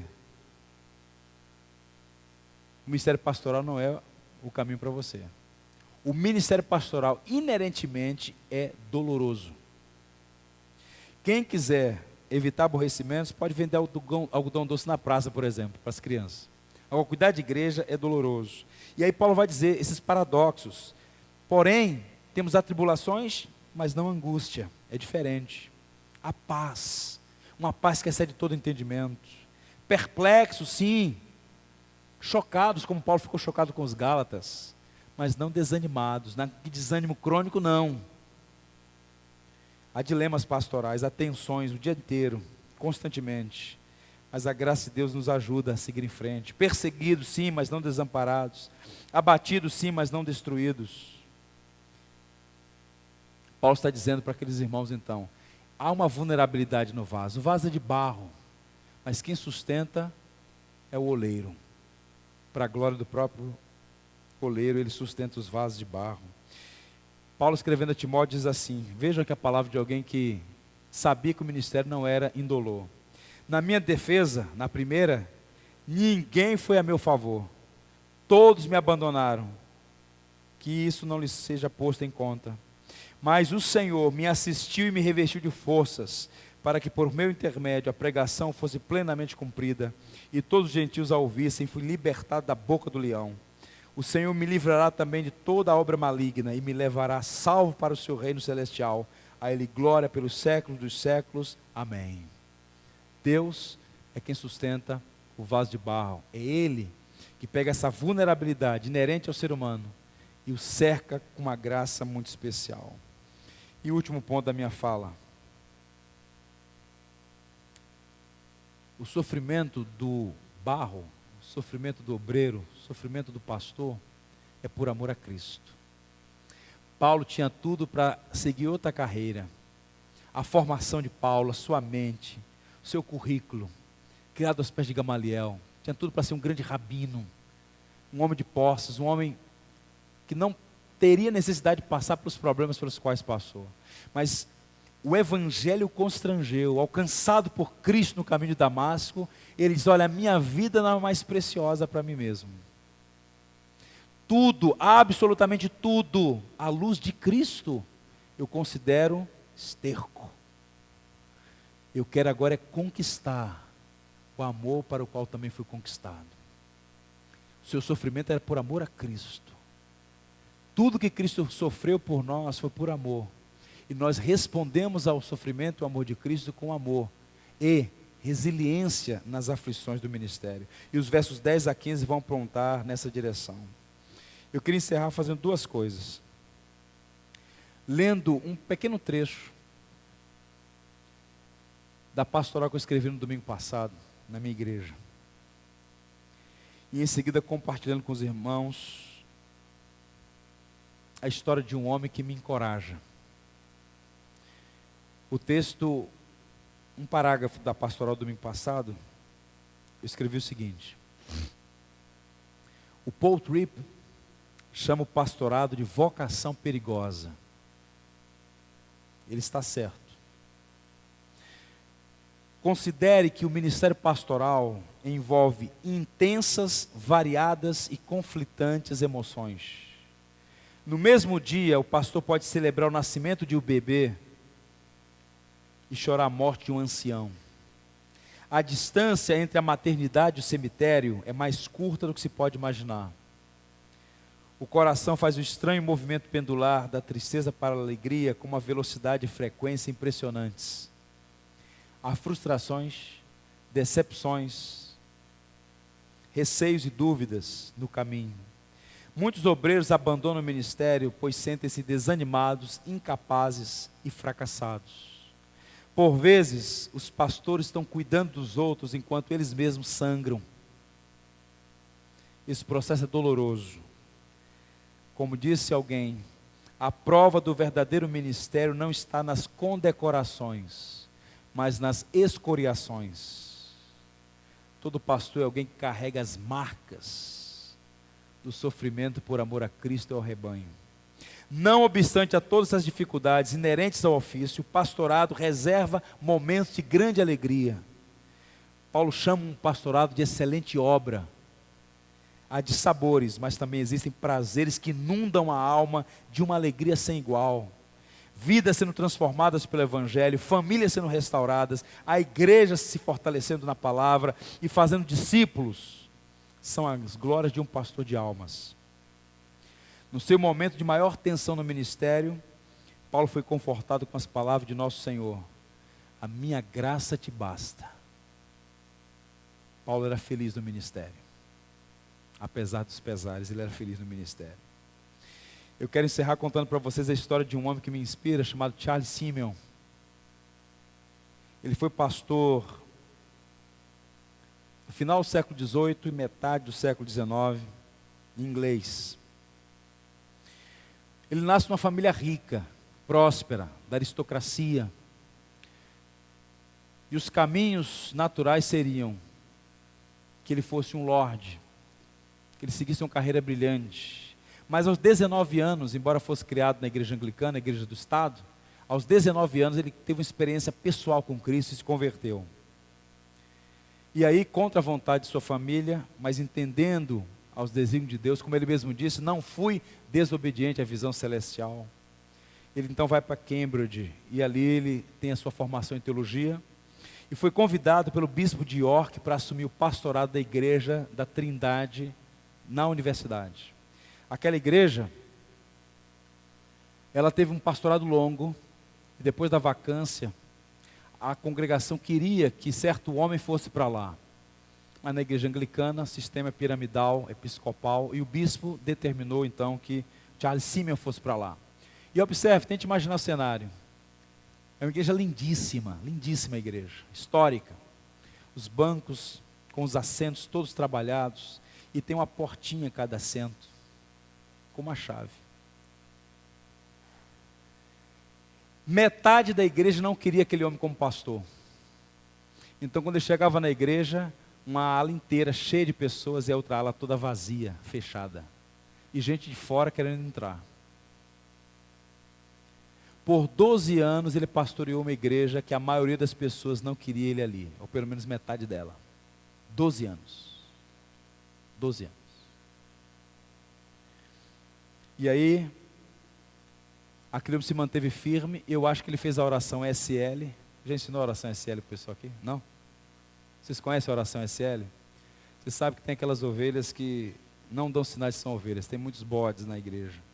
o ministério pastoral não é o caminho para você. O ministério pastoral inerentemente é doloroso. Quem quiser evitar aborrecimentos pode vender algodão doce na praça, por exemplo, para as crianças. Agora, cuidar de igreja é doloroso. E aí Paulo vai dizer esses paradoxos. Porém, temos atribulações, mas não angústia. É diferente. A paz, uma paz que excede todo entendimento. Perplexos, sim. Chocados, como Paulo ficou chocado com os Gálatas, mas não desanimados. Que desânimo crônico, não. Há dilemas pastorais, há tensões o dia inteiro, constantemente. Mas a graça de Deus nos ajuda a seguir em frente. Perseguidos, sim, mas não desamparados. Abatidos, sim, mas não destruídos. Paulo está dizendo para aqueles irmãos então, há uma vulnerabilidade no vaso. O vaso é de barro, mas quem sustenta é o oleiro. Para a glória do próprio oleiro, ele sustenta os vasos de barro. Paulo, escrevendo a Timóteo, diz assim: vejam que a palavra de alguém que sabia que o ministério não era indolor. Na minha defesa, na primeira, ninguém foi a meu favor. Todos me abandonaram. Que isso não lhes seja posto em conta. Mas o Senhor me assistiu e me revestiu de forças, para que por meu intermédio a pregação fosse plenamente cumprida, e todos os gentios a ouvissem, fui libertado da boca do leão. O Senhor me livrará também de toda a obra maligna, e me levará salvo para o seu reino celestial. A Ele glória pelos séculos dos séculos. Amém. Deus é quem sustenta o vaso de barro. É Ele que pega essa vulnerabilidade inerente ao ser humano e o cerca com uma graça muito especial. E o último ponto da minha fala: o sofrimento do barro, o sofrimento do obreiro, o sofrimento do pastor é por amor a Cristo. Paulo tinha tudo para seguir outra carreira. A formação de Paulo, a sua mente, o seu currículo, criado aos pés de Gamaliel, tinha tudo para ser um grande rabino, um homem de posses, um homem que não teria necessidade de passar pelos problemas pelos quais passou. Mas o evangelho o constrangeu, alcançado por Cristo no caminho de Damasco, ele diz: olha, a minha vida não é mais preciosa para mim mesmo. Tudo, absolutamente tudo, à luz de Cristo, eu considero esterco. Eu quero agora é conquistar o amor para o qual também fui conquistado. O seu sofrimento era por amor a Cristo. Tudo que Cristo sofreu por nós foi por amor. E nós respondemos ao sofrimento e ao amor de Cristo com amor e resiliência nas aflições do ministério. E os versos 10 a 15 vão apontar nessa direção. Eu queria encerrar fazendo duas coisas. Lendo um pequeno trecho da pastoral que eu escrevi no domingo passado, na minha igreja. E em seguida compartilhando com os irmãos a história de um homem que me encoraja. O texto, um parágrafo da pastoral do domingo passado, eu escrevi o seguinte: o Paul Tripp chama o pastorado de vocação perigosa. Ele está certo. Considere que o ministério pastoral envolve intensas, variadas e conflitantes emoções. No mesmo dia, o pastor pode celebrar o nascimento de um bebê e chorar a morte de um ancião. A distância entre a maternidade e o cemitério é mais curta do que se pode imaginar. O coração faz um estranho movimento pendular da tristeza para a alegria com uma velocidade e frequência impressionantes. Há frustrações, decepções, receios e dúvidas no caminho. Muitos obreiros abandonam o ministério, pois sentem-se desanimados, incapazes e fracassados. Por vezes, os pastores estão cuidando dos outros enquanto eles mesmos sangram. Esse processo é doloroso. Como disse alguém, a prova do verdadeiro ministério não está nas condecorações, mas nas escoriações. Todo pastor é alguém que carrega as marcas do sofrimento por amor a Cristo e ao rebanho. Não obstante a todas as dificuldades inerentes ao ofício, o pastorado reserva momentos de grande alegria. Paulo chama um pastorado de excelente obra. Há de sabores, mas também existem prazeres que inundam a alma de uma alegria sem igual. Vidas sendo transformadas pelo Evangelho, famílias sendo restauradas, a igreja se fortalecendo na palavra e fazendo discípulos, são as glórias de um pastor de almas. No seu momento de maior tensão no ministério, Paulo foi confortado com as palavras de nosso Senhor: a minha graça te basta. Paulo era feliz no ministério. Apesar dos pesares, ele era feliz no ministério. Eu quero encerrar contando para vocês a história de um homem que me inspira, chamado Charles Simeon. Ele foi pastor no final do século XVIII e metade do século XIX, em inglês. Ele nasce numa família rica, próspera, da aristocracia. E os caminhos naturais seriam que ele fosse um lorde, que ele seguisse uma carreira brilhante. Mas aos 19 anos, embora fosse criado na igreja anglicana, na igreja do Estado, aos 19 anos ele teve uma experiência pessoal com Cristo e se converteu. E aí, contra a vontade de sua família, mas entendendo aos desígnios de Deus, como ele mesmo disse, não fui desobediente à visão celestial. Ele então vai para Cambridge, e ali ele tem a sua formação em teologia, e foi convidado pelo bispo de York para assumir o pastorado da igreja da Trindade na universidade. Aquela igreja, ela teve um pastorado longo, e depois da vacância, a congregação queria que certo homem fosse para lá. Mas na igreja anglicana, sistema piramidal, episcopal, e o bispo determinou então que Charles Simeon fosse para lá. E observe, tente imaginar o cenário. É uma igreja lindíssima, lindíssima igreja, histórica. Os bancos com os assentos todos trabalhados, e tem uma portinha a cada assento, com uma chave. Metade da igreja não queria aquele homem como pastor. Então quando ele chegava na igreja, uma ala inteira cheia de pessoas e a outra ala toda vazia, fechada. E gente de fora querendo entrar. Por 12 anos ele pastoreou uma igreja que a maioria das pessoas não queria ele ali, ou pelo menos metade dela. 12 anos. 12 anos. E aí, aquilo se manteve firme. Eu acho que ele fez a oração SL. Já ensinou a oração SL para o pessoal aqui? Não? Vocês conhecem a oração SL? Você sabe que tem aquelas ovelhas que não dão sinais de são ovelhas. Tem muitos bodes na igreja.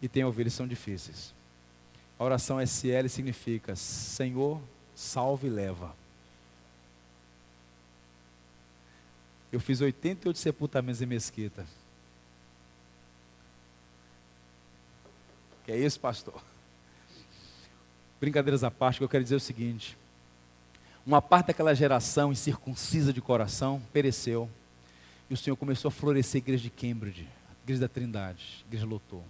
E tem ovelhas que são difíceis. A oração SL significa: Senhor, salve e leva. Eu fiz 88 sepultamentos em mesquita. Que é isso, pastor? Brincadeiras à parte, eu quero dizer o seguinte: uma parte daquela geração incircuncisa de coração pereceu, e o Senhor começou a florescer a igreja de Cambridge, a igreja da Trindade, a igreja lotou.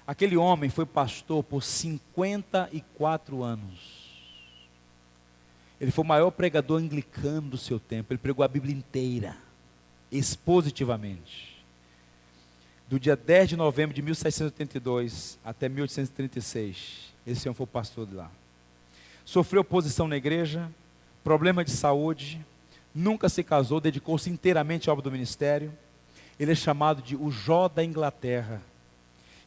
Aquele homem foi pastor por 54 anos. Ele foi o maior pregador anglicano do seu tempo. Ele pregou a Bíblia inteira, expositivamente. Do dia 10 de novembro de 1782 até 1836, esse homem foi o pastor de lá. Sofreu oposição na igreja, problema de saúde, nunca se casou, dedicou-se inteiramente à obra do ministério. Ele é chamado de o Jó da Inglaterra.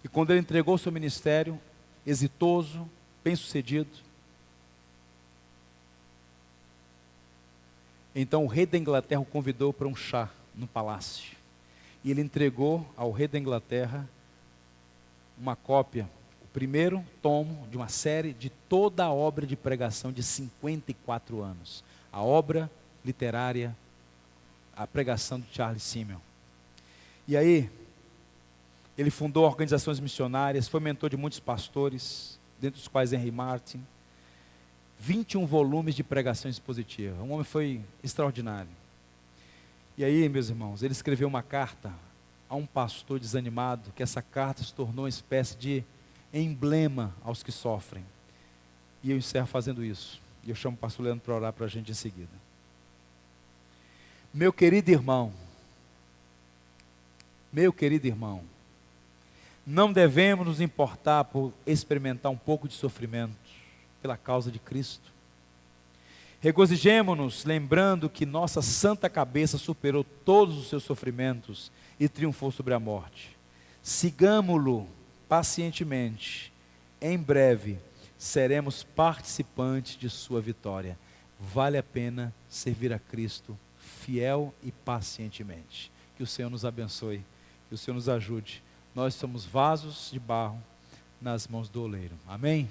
E quando ele entregou seu ministério, exitoso, bem-sucedido, então o rei da Inglaterra o convidou para um chá no palácio. E ele entregou ao rei da Inglaterra uma cópia, o primeiro tomo de uma série de toda a obra de pregação de 54 anos. A obra literária, a pregação de Charles Simeon. E aí, ele fundou organizações missionárias, foi mentor de muitos pastores, dentre os quais Henry Martin. 21 volumes de pregação expositiva. Um homem foi extraordinário. E aí, meus irmãos, ele escreveu uma carta a um pastor desanimado, que essa carta se tornou uma espécie de emblema aos que sofrem. E eu encerro fazendo isso. E eu chamo o pastor Leandro para orar para a gente em seguida. Meu querido irmão, não devemos nos importar por experimentar um pouco de sofrimento pela causa de Cristo. Regozijemo-nos lembrando que nossa santa cabeça superou todos os seus sofrimentos e triunfou sobre a morte. Sigamo-lo pacientemente. Em breve seremos participantes de sua vitória. Vale a pena servir a Cristo fiel e pacientemente. Que o Senhor nos abençoe, que o Senhor nos ajude. Nós somos vasos de barro nas mãos do oleiro. Amém?